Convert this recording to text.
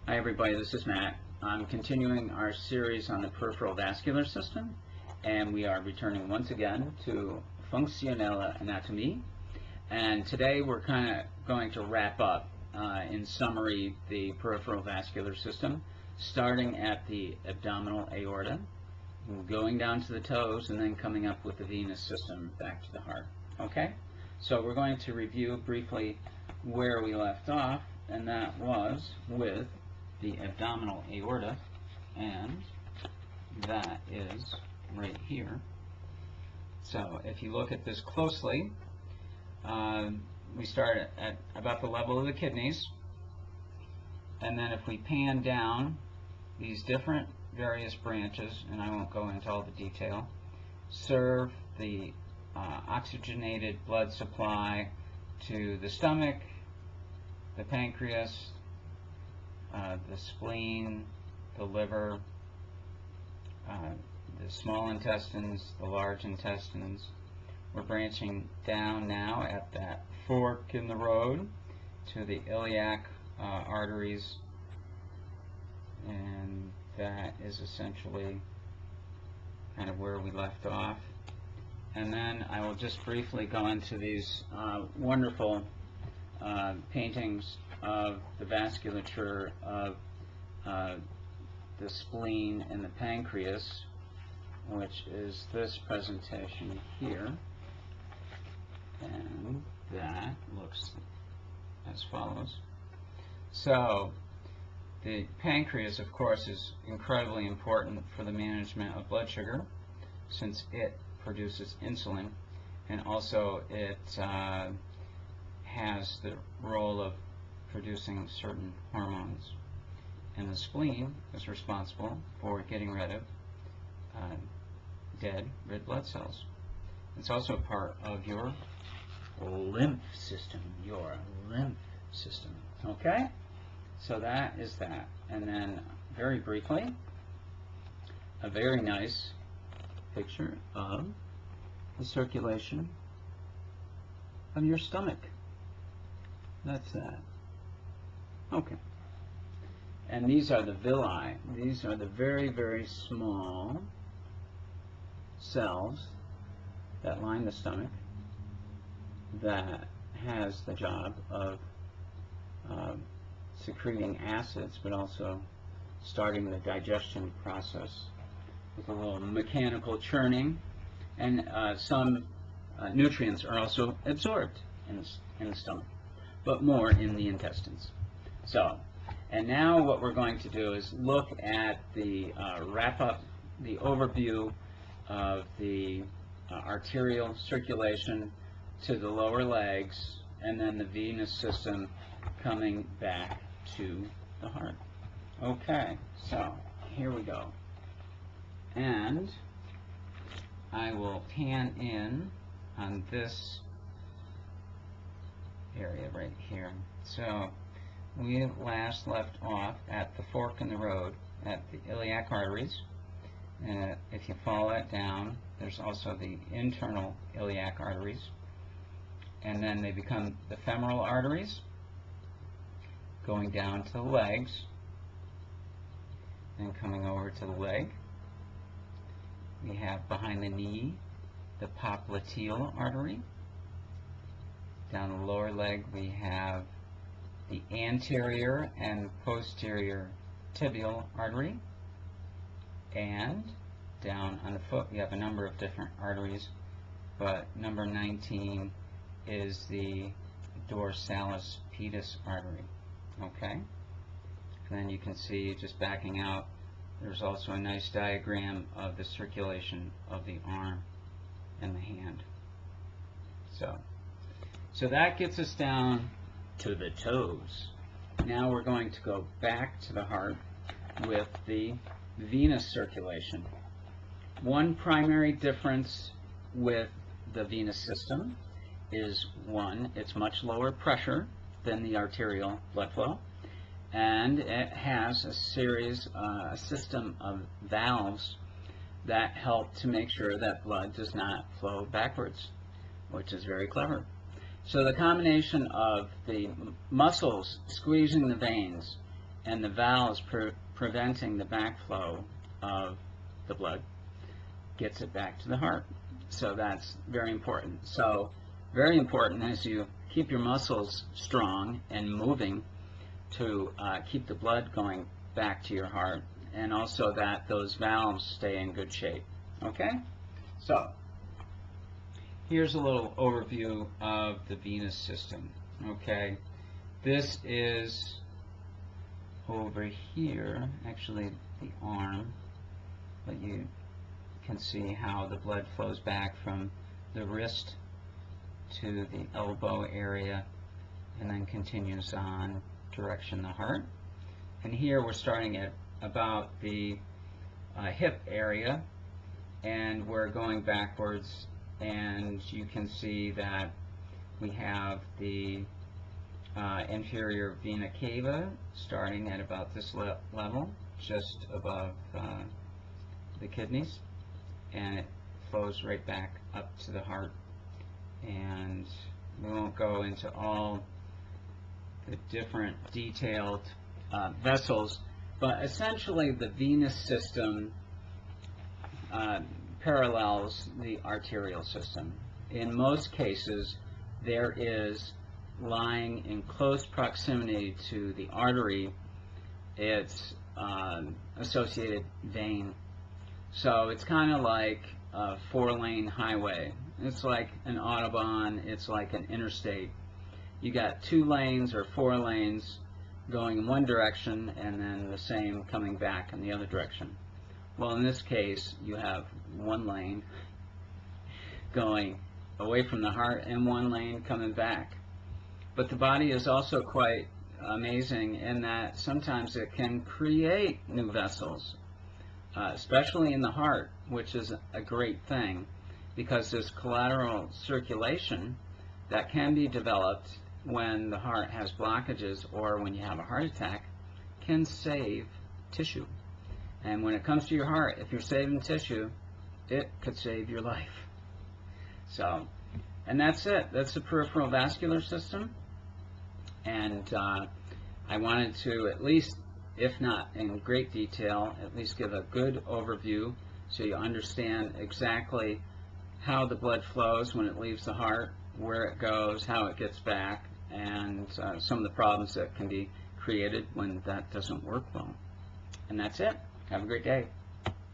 Hi everybody, this is Matt. I'm continuing our series on the peripheral vascular system, and we are returning once again to Funktionelle Anatomie. And today we're kind of going to wrap up, in summary, the peripheral vascular system, starting at the abdominal aorta, going down to the toes, and then coming up with the venous system back to the heart. Okay? So we're going to review briefly where we left off, and that was with the abdominal aorta, and that is right here. So if you look at this closely, we start at about the level of the kidneys, and then if we pan down, these different various branches, and I won't go into all the detail, serve the oxygenated blood supply to the stomach, the pancreas, the spleen, the liver, the small intestines, the large intestines. We're branching down now at that fork in the road to the iliac arteries, and that is essentially kind of where we left off. And then I will just briefly go into these wonderful paintings of the vasculature of the spleen and the pancreas, which is this presentation here, and that looks as follows. So the pancreas, of course, is incredibly important for the management of blood sugar, since it produces insulin, and also it has the role of producing certain hormones. And the spleen is responsible for getting rid of dead red blood cells. It's also part of your lymph system, Okay? So that is that. And then, very briefly, a very nice picture of the circulation of your stomach. That's that. Okay. And these are the villi. These are the very, very small cells that line the stomach that has the job of secreting acids, but also starting the digestion process with a little mechanical churning, and some nutrients are also absorbed in the stomach, but more in the intestines. So, and now what we're going to do is look at the wrap up, the overview of the arterial circulation to the lower legs, and then the venous system coming back to the heart. Okay, so here we go. And I will pan in on this area right here. So we last left off at the fork in the road at the iliac arteries. If you follow it down, there's also the internal iliac arteries, and then they become the femoral arteries, going down to the legs, and coming over to the leg. We have behind the knee the popliteal artery. Down the lower leg we have the anterior and posterior tibial artery, and down on the foot we have a number of different arteries, but number 19 is the dorsalis pedis artery. Okay? And then you can see, just backing out, there's also a nice diagram of the circulation of the arm and the hand. So that gets us down to the toes. Now we're going to go back to the heart with the venous circulation. One primary difference with the venous system is, one, it's much lower pressure than the arterial blood flow, and it has a system of valves that help to make sure that blood does not flow backwards, which is very clever. So the combination of the muscles squeezing the veins and the valves preventing the backflow of the blood gets it back to the heart. So that's very important. So very important as you keep your muscles strong and moving to keep the blood going back to your heart, and also that those valves stay in good shape. Okay? So here's a little overview of the venous system. Okay? This is over here, actually the arm, but you can see how the blood flows back from the wrist to the elbow area and then continues on direction the heart. And here we're starting at about the hip area, and we're going backwards, and you can see that we have the inferior vena cava starting at about this level, just above the kidneys, and it flows right back up to the heart. And we won't go into all the different detailed vessels, but essentially the venous system parallels the arterial system. In most cases, there is, lying in close proximity to the artery, its associated vein. So it's kind of like a 4-lane highway. It's like an Autobahn, it's like an interstate. You got 2 lanes or 4 lanes going in one direction, and then the same coming back in the other direction. Well, in this case, you have 1 lane going away from the heart and 1 lane coming back. But the body is also quite amazing in that sometimes it can create new vessels, especially in the heart, which is a great thing, because there's collateral circulation that can be developed when the heart has blockages or when you have a heart attack, can save tissue. And when it comes to your heart, if you're saving tissue, it could save your life. So, and that's it. That's the peripheral vascular system. And I wanted to, at least, if not in great detail, at least give a good overview so you understand exactly how the blood flows when it leaves the heart, where it goes, how it gets back, and some of the problems that can be created when that doesn't work well. And that's it. Have a great day.